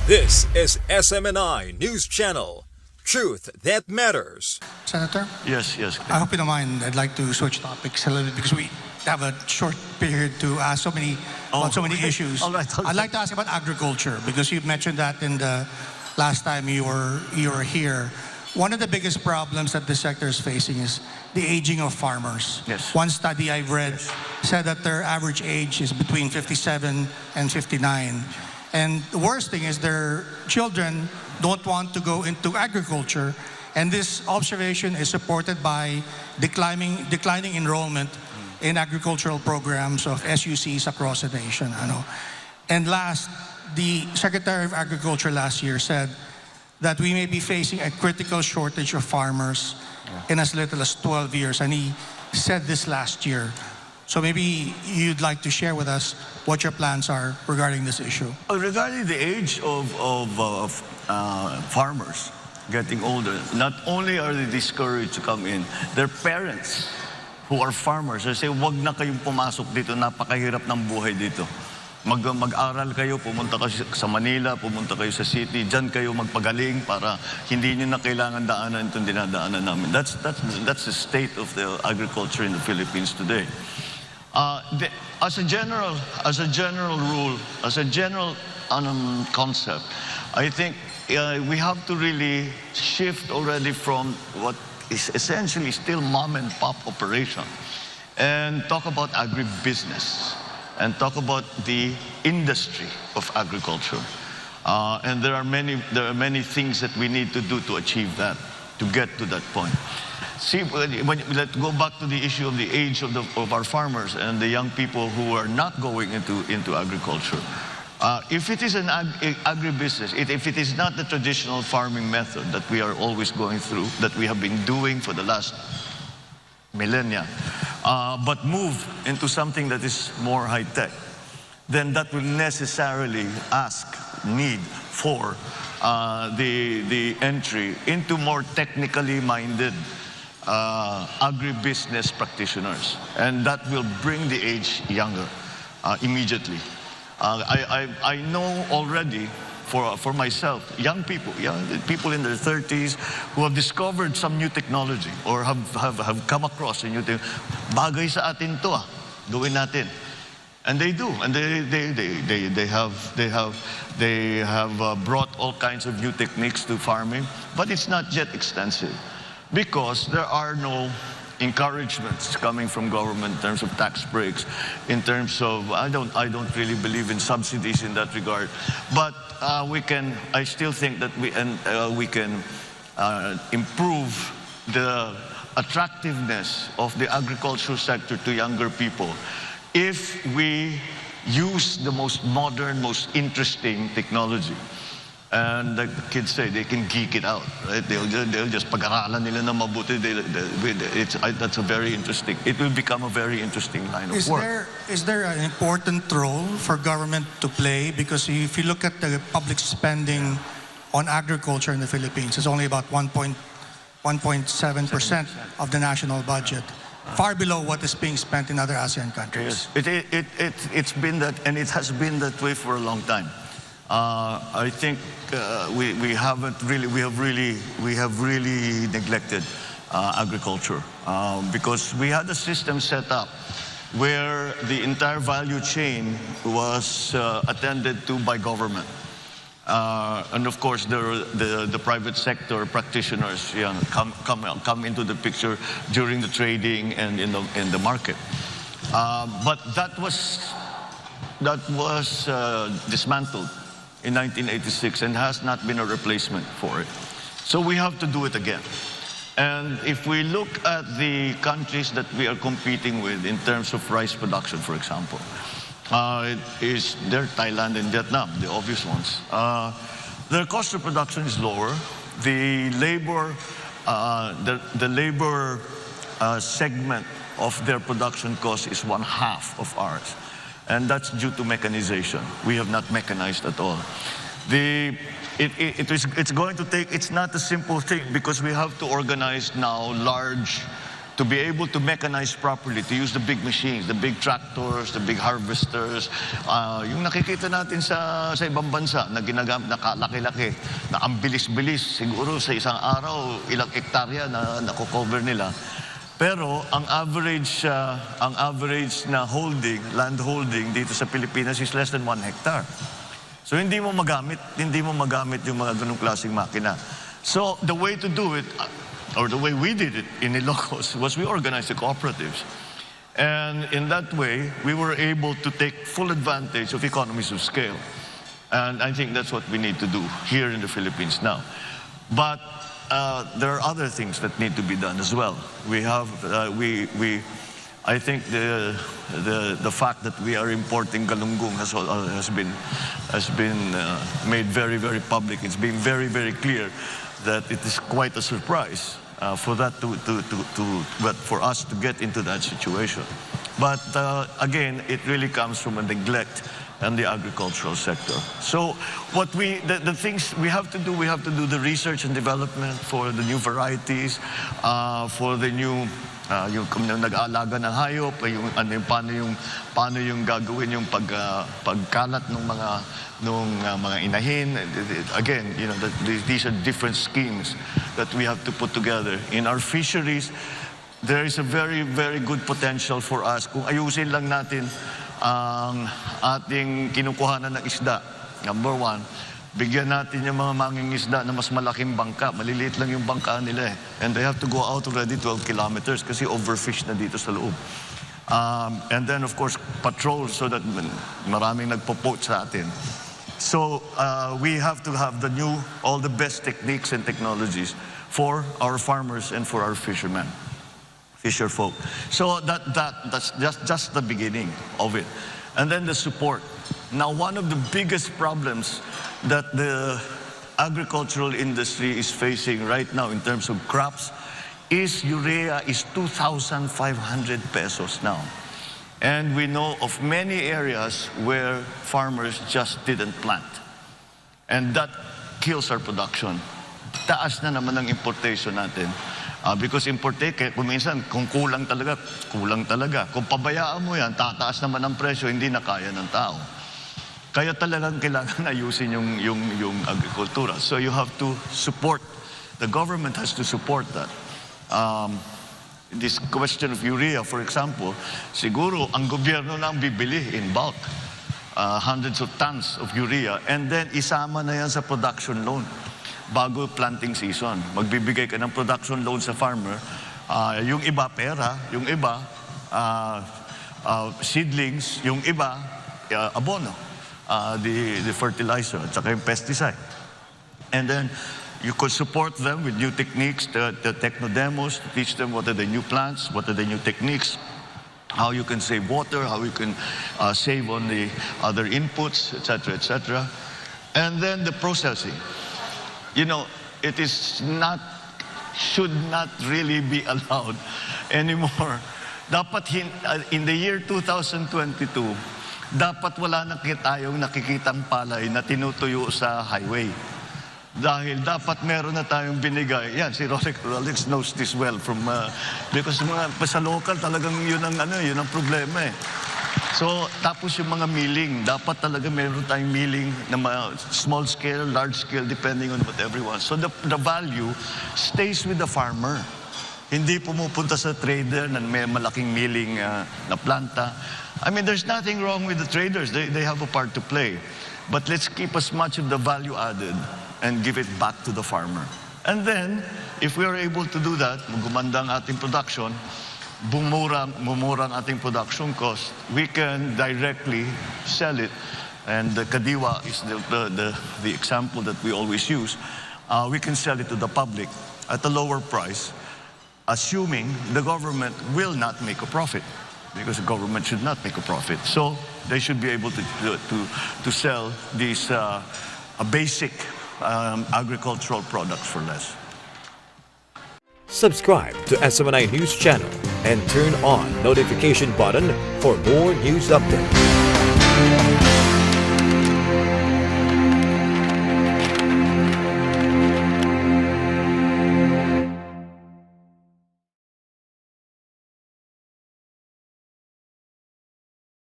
This is SMNI News Channel. Truth that matters. Senator? Yes, yes. I hope you don't mind. I'd like to switch topics a little bit because we have a short period to ask so many issues. All right. I'd like to ask about agriculture because you mentioned that in the last time you were here. One of the biggest problems that the sector is facing is the aging of farmers. Yes. One study I've read said that their average age is between 57 and 59. And the worst thing is their children don't want to go into agriculture. And this observation is supported by declining enrollment in agricultural programs of SUCs across the nation. And last, the Secretary of Agriculture last year said that we may be facing a critical shortage of farmers in as little as 12 years. And he said this last year. So maybe you'd like to share with us what your plans are regarding this issue. Regarding the age of farmers getting older, not only are they discouraged to come in, their parents who are farmers, they say, wag na kayong pumasok dito, napakahirap ng buhay dito. Mag-aral kayo, pumunta kayo sa Manila, pumunta kayo sa city, dyan kayo magpagaling para hindi nyo na kailangan daanan itong dinadaanan namin. That's the state of the agriculture in the Philippines today. As a general rule, as a general concept, I think we have to really shift already from what is essentially still mom and pop operation and talk about agribusiness and talk about the industry of agriculture. And there are many things that we need to do to achieve that, to get to that point. See, let's go back to the issue of the age of our farmers and the young people who are not going into agriculture. If it is an agribusiness, if it is not the traditional farming method that we are always going through, that we have been doing for the last millennia, but move into something that is more high-tech, then that will necessarily need for the entry into more technically minded agribusiness practitioners, and that will bring the age younger immediately. I know already for myself, young people in their 30s who have discovered some new technology or have come across a new thing. Bagay sa atin to, gawin natin. And they do, and they have brought all kinds of new techniques to farming, but it's not yet extensive because there are no encouragements coming from government in terms of tax breaks, in terms of I don't really believe in subsidies in that regard, but I still think that we can improve the attractiveness of the agricultural sector to younger people if we use the most modern, most interesting technology. And like the kids say, they can geek it out, right? They'll just pag-aralan nila na mabuti. That's a very interesting. It will become a very interesting line of work. Is there an important role for government to play? Because if you look at the public spending on agriculture in the Philippines, it's only about 1.7% of the national budget, far below what is being spent in other ASEAN countries. Yes. It's been that, and it has been that way for a long time. I think we have really neglected agriculture because we had a system set up where the entire value chain was attended to by government, and of course the private sector practitioners come into the picture during the trading and in the market, but that was dismantled in 1986 and has not been a replacement for it. So we have to do it again. And if we look at the countries that we are competing with in terms of rice production, for example, they're Thailand and Vietnam, the obvious ones. Their cost of production is lower. The labor segment of their production cost is 1/2 of ours. And that's due to mechanization. We have not mechanized at all. It's going to take, it's not a simple thing because we have to organize now large to be able to mechanize properly, to use the big machines, the big tractors, the big harvesters, yung nakikita natin sa ibang bansa na ginagamit, na kalaki-laki, na ang bilis-bilis, siguro sa isang araw, ilang hektarya na nakocover nila. Pero ang average na land holding dito sa Pilipinas is less than 1 hectare. So hindi mo magamit yung mga ganung klaseng makina. So the way to do it, or the way we did it in Ilocos, was we organized the cooperatives. And in that way, we were able to take full advantage of economies of scale. And I think that's what we need to do here in the Philippines now. But there are other things that need to be done as well. I think the fact that we are importing galunggong has been made very, very public. It's been very, very clear that it is quite a surprise for us to get into that situation. But again, it really comes from a neglect and the agricultural sector. So the things we have to do the research and development for the new varieties, for the new yung nag-aalaga ng hayop, paano yung gagawin yung pagkalat ng mga inahin. Again, these are different schemes that we have to put together. In our fisheries, there is a very, very good potential for us kung ayusin lang natin ang ating kinukuhanan ng isda. Number one, bigyan natin yung mga mangingisda na mas malaking bangka. Maliliit lang yung bangka nila eh. And they have to go out already 12 kilometers kasi overfish na dito sa loob. And then of course, patrol so that maraming nagpo-poach sa atin. So we have to have all the best techniques and technologies for our farmers and for our fishermen. Fisher folk. So that's just the beginning of it. And then the support. Now, one of the biggest problems that the agricultural industry is facing right now in terms of crops is urea is 2,500 pesos now. And we know of many areas where farmers just didn't plant. And that kills our production. Taas na naman ang importation natin. Because kung minsan, kung kulang talaga. Kung pabayaan mo yan, tataas naman ang presyo, hindi na kaya ng tao. Kaya talagang kailangan ayusin yung agrikultura. So you have to support, the government has to support that. This question of urea, for example, siguro ang gobyerno na ang bibili in bulk. Hundreds of tons of urea, and then isama na yan sa production loan. Bago planting season, magbibigay ka ng production loan sa farmer. Yung iba pera, yung iba seedlings, yung iba abono, the fertilizer at saka yung pesticide. And then you could support them with new techniques, the techno demos, to teach them what are the new plants, what are the new techniques, how you can save water, how you can save on the other inputs, etc., etc. And then the processing. It should not really be allowed anymore. Dapat in the year 2022, dapat wala na tayong nakikitang palay na tinutuyo sa highway. Dahil dapat meron na tayong binigay. Yan, si Rolex knows this well because sa local talagang yun ang problema eh. So, tapos yung mga milling, dapat talaga meron tayong milling na small scale, large scale, depending on what everyone. So the value stays with the farmer. Hindi pumupunta sa trader na may malaking milling na planta. I mean, there's nothing wrong with the traders. They have a part to play. But let's keep as much of the value added and give it back to the farmer. And then, if we are able to do that, gumanda ang ating production, bumura ang ating production cost, we can directly sell it. And the kadiwa is the example that we always use. We can sell it to the public at a lower price, assuming the government will not make a profit, because the government should not make a profit. So they should be able to sell these basic agricultural products for less. Subscribe to SMNI News Channel and turn on notification button for more news updates.